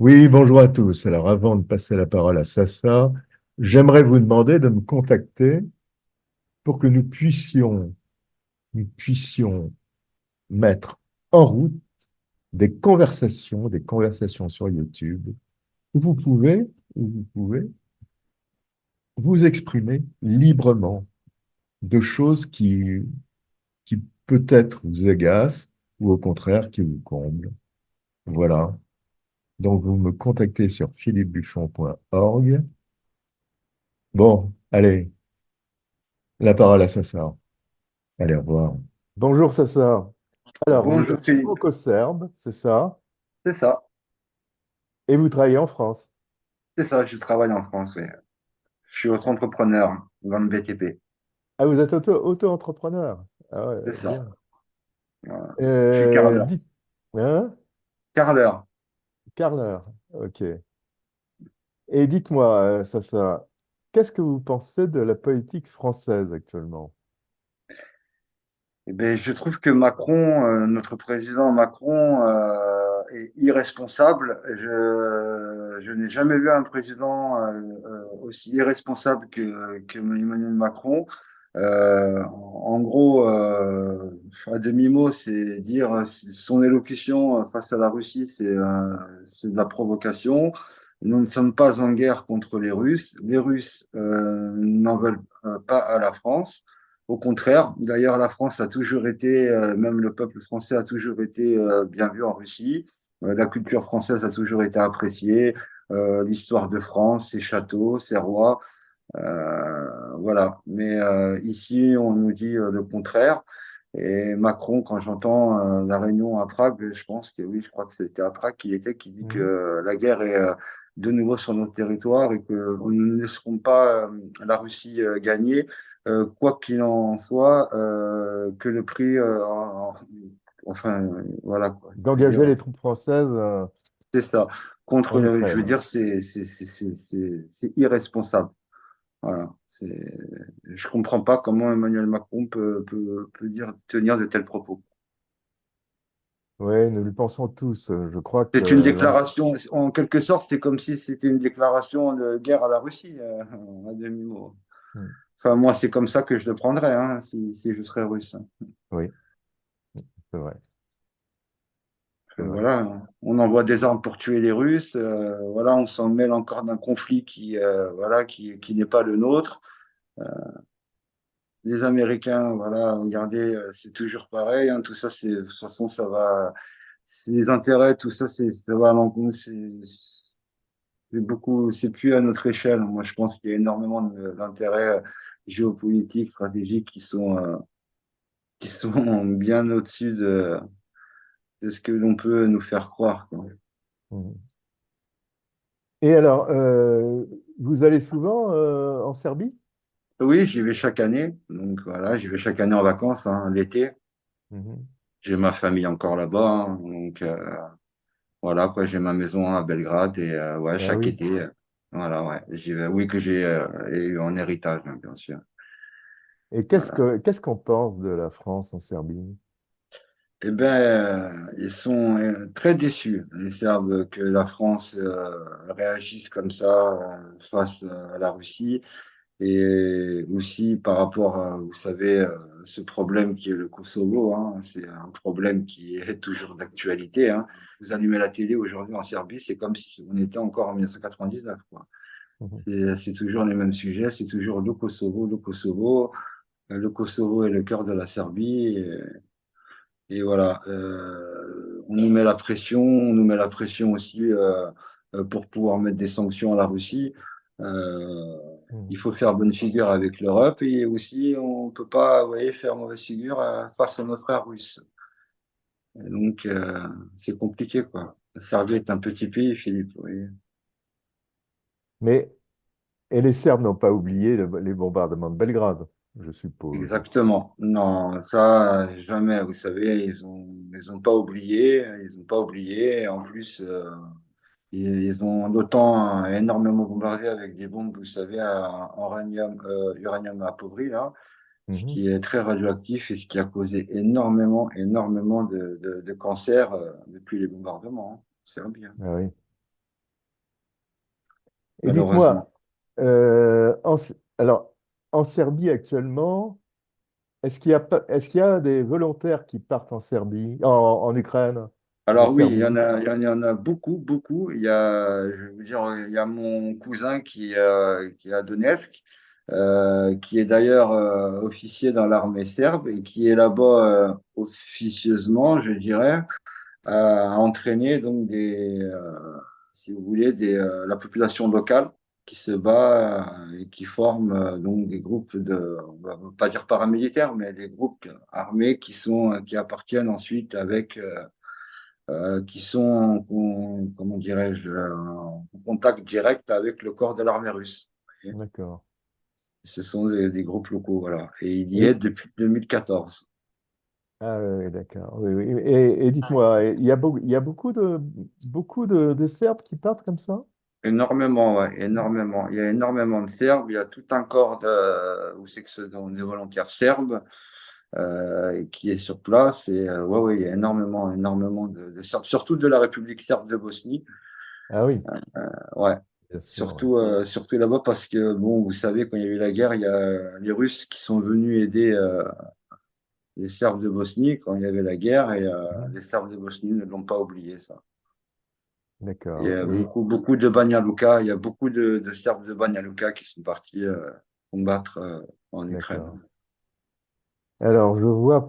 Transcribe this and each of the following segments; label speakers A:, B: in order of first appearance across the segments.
A: Oui, bonjour à tous. Alors, avant de passer la parole à Sassa, j'aimerais vous demander de me contacter pour que nous puissions mettre en route des conversations sur YouTube où vous pouvez vous exprimer librement de choses qui peut-être vous agacent ou au contraire qui vous comblent. Voilà. Donc, vous me contactez sur philippebuffon.org. Bon, allez, la parole à Sassa. Allez, au revoir. Bonjour Sassa. Alors, vous
B: Bonjour
A: êtes
B: Philippe,
A: franco-serbe, c'est ça,
B: c'est ça,
A: et vous travaillez en France.
B: je travaille en France, oui. Je suis auto-entrepreneur dans le BTP,
A: Ah, vous êtes auto-entrepreneur. Ah ouais,
B: c'est ça.
A: bien.
B: Voilà. Je suis carleur.
A: Dites, hein?
B: Carleur.
A: Carleur, ok. Et dites-moi, Sassa, qu'est-ce que vous pensez de la politique française actuellement?
B: Eh ben, je trouve que Macron, notre président Macron, est irresponsable. Je n'ai jamais vu un président aussi irresponsable que Emmanuel Macron. En gros, à demi-mot, c'est dire son élocution face à la Russie, c'est de la provocation. Nous ne sommes pas en guerre contre les Russes. Les Russes n'en veulent pas à la France. Au contraire, d'ailleurs, la France a toujours été, même le peuple français a toujours été bien vu en Russie. La culture française a toujours été appréciée. L'histoire de France, ses châteaux, ses rois. Voilà. Mais ici, on nous dit le contraire. Et Macron, quand j'entends la réunion à Prague, je pense que oui, je crois que c'était à Prague qu'il était, qui dit que
A: Mhm.
B: la guerre est de nouveau sur notre territoire et que nous ne laisserons pas la Russie gagner, quoi qu'il en soit, que le prix, enfin, voilà, quoi. Je veux
A: D'engager
B: dire,
A: les troupes françaises
B: c'est ça.
A: en
B: Je veux
A: Ukraine.
B: dire, c'est irresponsable. Voilà, je comprends pas comment Emmanuel Macron peut dire, tenir de tels propos.
A: Oui, nous le pensons tous. Je crois que
B: C'est une déclaration, en quelque sorte, c'est comme si c'était une déclaration de guerre à la Russie, à demi-mot.
A: Hmm.
B: Enfin, moi, c'est comme ça que je le prendrais, hein, si je serais russe.
A: Oui, c'est vrai, c'est vrai.
B: Voilà, on envoie des armes pour tuer les Russes. Voilà, on s'en mêle encore d'un conflit voilà, qui n'est pas le nôtre. Les Américains, voilà, regardez, c'est toujours pareil, hein, tout ça, de toute façon, ça va, c'est les intérêts, tout ça, ça va à l'encontre, c'est beaucoup, c'est plus à notre échelle. Moi, je pense qu'il y a énormément d'intérêts géopolitiques, stratégiques qui sont bien au-dessus de ce que l'on peut nous faire croire, quoi.
A: Mhm. Et alors, vous allez souvent en Serbie?
B: Oui, j'y vais chaque année. Donc voilà, j'y vais chaque année en vacances, hein, l'été.
A: Mhm.
B: J'ai ma famille encore là-bas, hein. Donc voilà, quoi, j'ai ma maison à Belgrade et ouais,
A: Ah
B: chaque
A: oui.
B: été, voilà, ouais, j'y vais. Oui, que j'ai eu en héritage, hein, bien sûr.
A: Et
B: Voilà.
A: qu'est-ce qu'on pense de la France en Serbie?
B: Eh ben, ils sont très déçus, les Serbes, que la France réagisse comme ça face à la Russie. Et aussi par rapport à, vous savez, ce problème qui est le Kosovo, hein, c'est un problème qui est toujours d'actualité, hein. Vous allumez la télé aujourd'hui en Serbie, c'est comme si on était encore en 1999, quoi.
A: Mhm.
B: C'est toujours les mêmes sujets, c'est toujours le Kosovo, le Kosovo. Le Kosovo est le cœur de la Serbie. Et voilà, on nous met la pression, on nous met la pression aussi pour pouvoir mettre des sanctions à la Russie. Euh, il
A: Mhm.
B: faut faire bonne figure avec l'Europe et aussi on ne peut pas, vous voyez, faire mauvaise figure face à nos frères russes. Et donc c'est compliqué, quoi. La Serbie est un petit pays, Philippe. Oui.
A: Mais, et les Serbes n'ont pas oublié les bombardements de Belgrade, je suppose.
B: Exactement. Non, ça, jamais. Vous savez, ils ont pas oublié. Ils ont pas oublié. En plus, ils ont l'OTAN a énormément bombardé avec des bombes, vous savez, à uranium appauvri, là, ce
A: Mhm.
B: qui est très radioactif et ce qui a causé énormément de cancers depuis les bombardements, hein. C'est bien.
A: Ah oui. Et
B: malheureusement.
A: dites-moi, alors, en Serbie actuellement, est-ce qu'il y a des volontaires qui partent en Serbie, en Ukraine, de
B: Alors oui,
A: Serbie?
B: il y en a beaucoup, beaucoup. Je veux dire, il y a mon cousin qui est à Donetsk, qui est d'ailleurs officier dans l'armée serbe et qui est là-bas officieusement, je dirais, à entraîner donc si vous voulez, la population locale qui se bat et qui forme donc des groupes on va pas dire paramilitaires, mais des groupes armés qui appartiennent ensuite qui sont comment dirais-je, en contact direct avec le corps de l'armée russe. Vous voyez.
A: D'accord.
B: Ce sont des groupes locaux, voilà. Et il y est
A: Et,
B: depuis 2014.
A: ah oui, oui, d'accord. Oui, oui. Et dites-moi, il y a beaucoup de Serbes qui partent comme ça?
B: Énormément, ouais, énormément. Il y a énormément de Serbes. Il y a tout un corps où c'est que ce sont des volontaires serbes qui est sur place. Et ouais, ouais, il y a énormément, énormément de Serbes, surtout de la République serbe de Bosnie.
A: Ah oui,
B: Ouais,
A: bien sûr. Ouais.
B: surtout là-bas parce que, bon, vous savez, quand il y a eu la guerre, il y a les Russes qui sont venus aider les Serbes de Bosnie quand il y avait la guerre et
A: Mhm.
B: les Serbes de Bosnie ne l'ont pas oublié, ça. Il y
A: D'accord.
B: a beaucoup, beaucoup de Banja Luka, il y a beaucoup de Serbes de Banja Luka qui sont partis combattre en Ukraine.
A: D'accord. Alors, je vois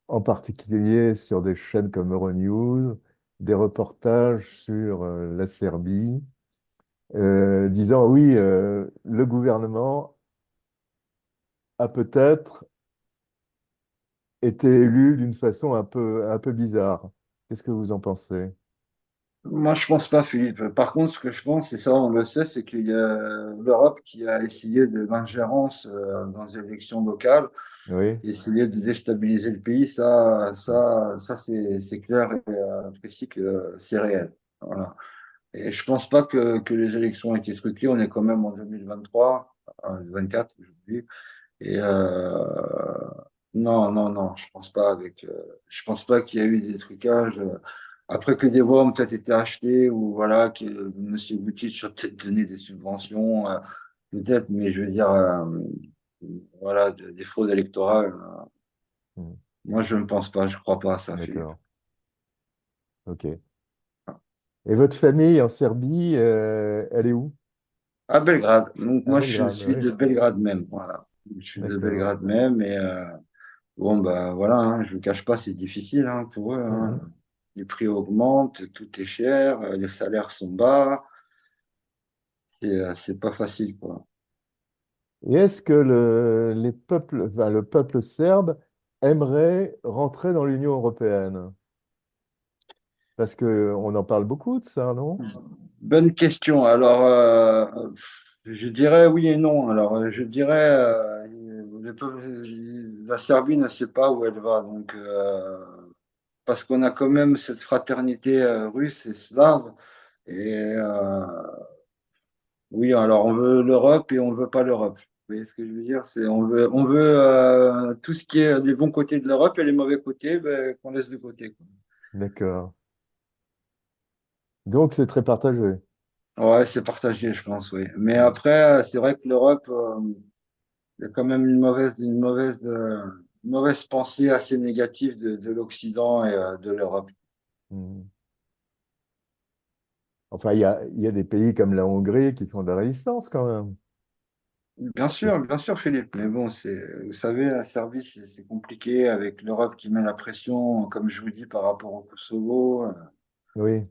A: en particulier sur des chaînes comme Euronews, des reportages sur la Serbie, disant oui, le gouvernement a peut-être été élu d'une façon un peu bizarre. Qu'est-ce que vous en pensez?
B: Moi, je pense pas, Philippe. Par contre, ce que je pense, et ça, on le sait, c'est qu'il y a l'Europe qui a essayé de l'ingérence dans les élections locales,
A: Oui,
B: essayer de déstabiliser le pays. Ça, c'est clair et précis que c'est réel. Voilà. Et je pense pas que les élections ont été truquées. On est quand même en 2023, 24, aujourd'hui. Et non, non, non, je pense pas qu'il y a eu des trucages. Après que des voix ont peut-être été achetées ou voilà, que Monsieur Vučić a peut-être donné des subventions, peut-être, mais je veux dire, voilà, des fraudes électorales.
A: hmm,
B: Moi, je ne pense pas, je crois pas à ça, Philippe.
A: d'accord. OK. Et votre famille en Serbie, elle est où?
B: À Belgrade. Donc
A: À
B: moi, je
A: Belgrade,
B: suis
A: oui.
B: de Belgrade même. Voilà. Je suis de
A: D'accord.
B: Belgrade même et bon, bah voilà, hein, je ne vous cache pas, c'est difficile hein, pour eux. Hein.
A: Mhm.
B: Les prix augmentent, tout est cher, les salaires sont bas, c'est pas facile, quoi.
A: Et est-ce que le peuple serbe aimerait rentrer dans l'Union européenne? Parce qu'on en parle beaucoup de ça, non?
B: Bonne question. Alors, je dirais oui et non. Alors, je dirais, la Serbie ne sait pas où elle va, donc parce qu'on a quand même cette fraternité russe et slave. Et oui, alors on veut l'Europe et on veut pas l'Europe. Vous voyez ce que je veux dire? On veut tout ce qui est les bons côtés de l'Europe et les mauvais côtés, ben, qu'on laisse de côté, quoi.
A: D'accord. Donc c'est très partagé.
B: Ouais, c'est partagé, je pense, oui. Mais
A: Mm.
B: après, c'est vrai que l'Europe, il y a quand même une mauvaise pensée assez négative de l'Occident et de l'Europe.
A: Mm. Enfin, il y a des pays comme la Hongrie qui font de la résistance quand même. Parce-
B: Bien sûr, Philippe. Mais bon, vous savez, la Serbie, c'est compliqué avec l'Europe qui met la pression, comme je vous dis, par rapport au Kosovo.
A: Oui,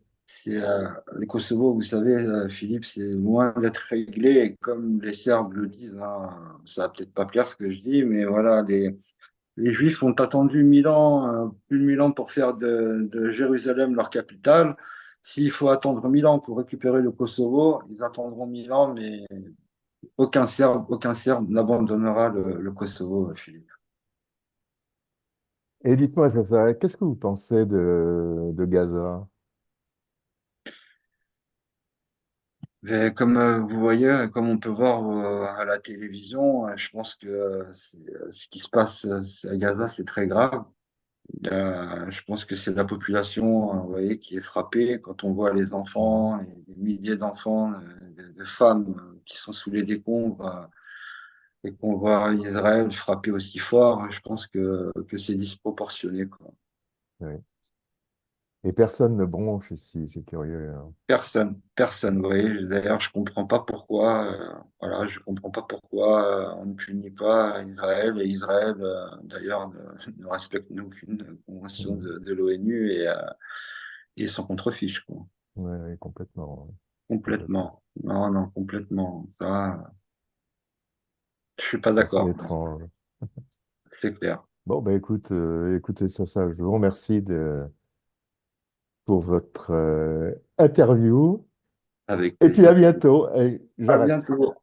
B: Le Kosovo, vous savez, Philippe, c'est loin d'être réglé. Et comme les Serbes le disent, hein, ça va peut-être pas plaire ce que je dis, mais voilà, les Juifs ont attendu 1000 ans, plus de 1000 ans pour faire de Jérusalem leur capitale. S'il faut attendre 1000 ans pour récupérer le Kosovo, ils attendront 1000 ans, mais aucun Serbe n'abandonnera le Kosovo, Philippe.
A: et dites-moi, qu'est-ce que vous pensez de Gaza?
B: Et comme vous voyez, comme on peut voir à la télévision, je pense que ce qui se passe à Gaza, c'est très grave. Je pense que c'est la population, vous voyez, qui est frappée quand on voit les
A: Mhm.
B: enfants, les milliers d'enfants, de femmes qui sont sous les décombres, et qu'on voit Israël frapper aussi fort. Je pense que c'est disproportionné, quoi.
A: Oui. Et personne ne bronche ici, c'est curieux, hein.
B: Personne, personne, vous voyez. D'ailleurs, je comprends pas pourquoi, voilà, je comprends pas pourquoi on ne punit pas Israël. Et Israël, d'ailleurs, ne respecte aucune convention
A: Mhm.
B: de l'ONU et s'en contrefiche, quoi.
A: Ouais, ouais, complètement, ouais. Complètement.
B: Complètement. Non, non, complètement. Ça, je suis pas
A: C'est assez
B: d'accord.
A: étrange.
B: C'est clair.
A: Bon, ben écoute, écoutez ça, je vous remercie pour votre interview.
B: Avec
A: Et puis à
B: plaisir.
A: bientôt. Et
B: À
A: j'arrête.
B: bientôt.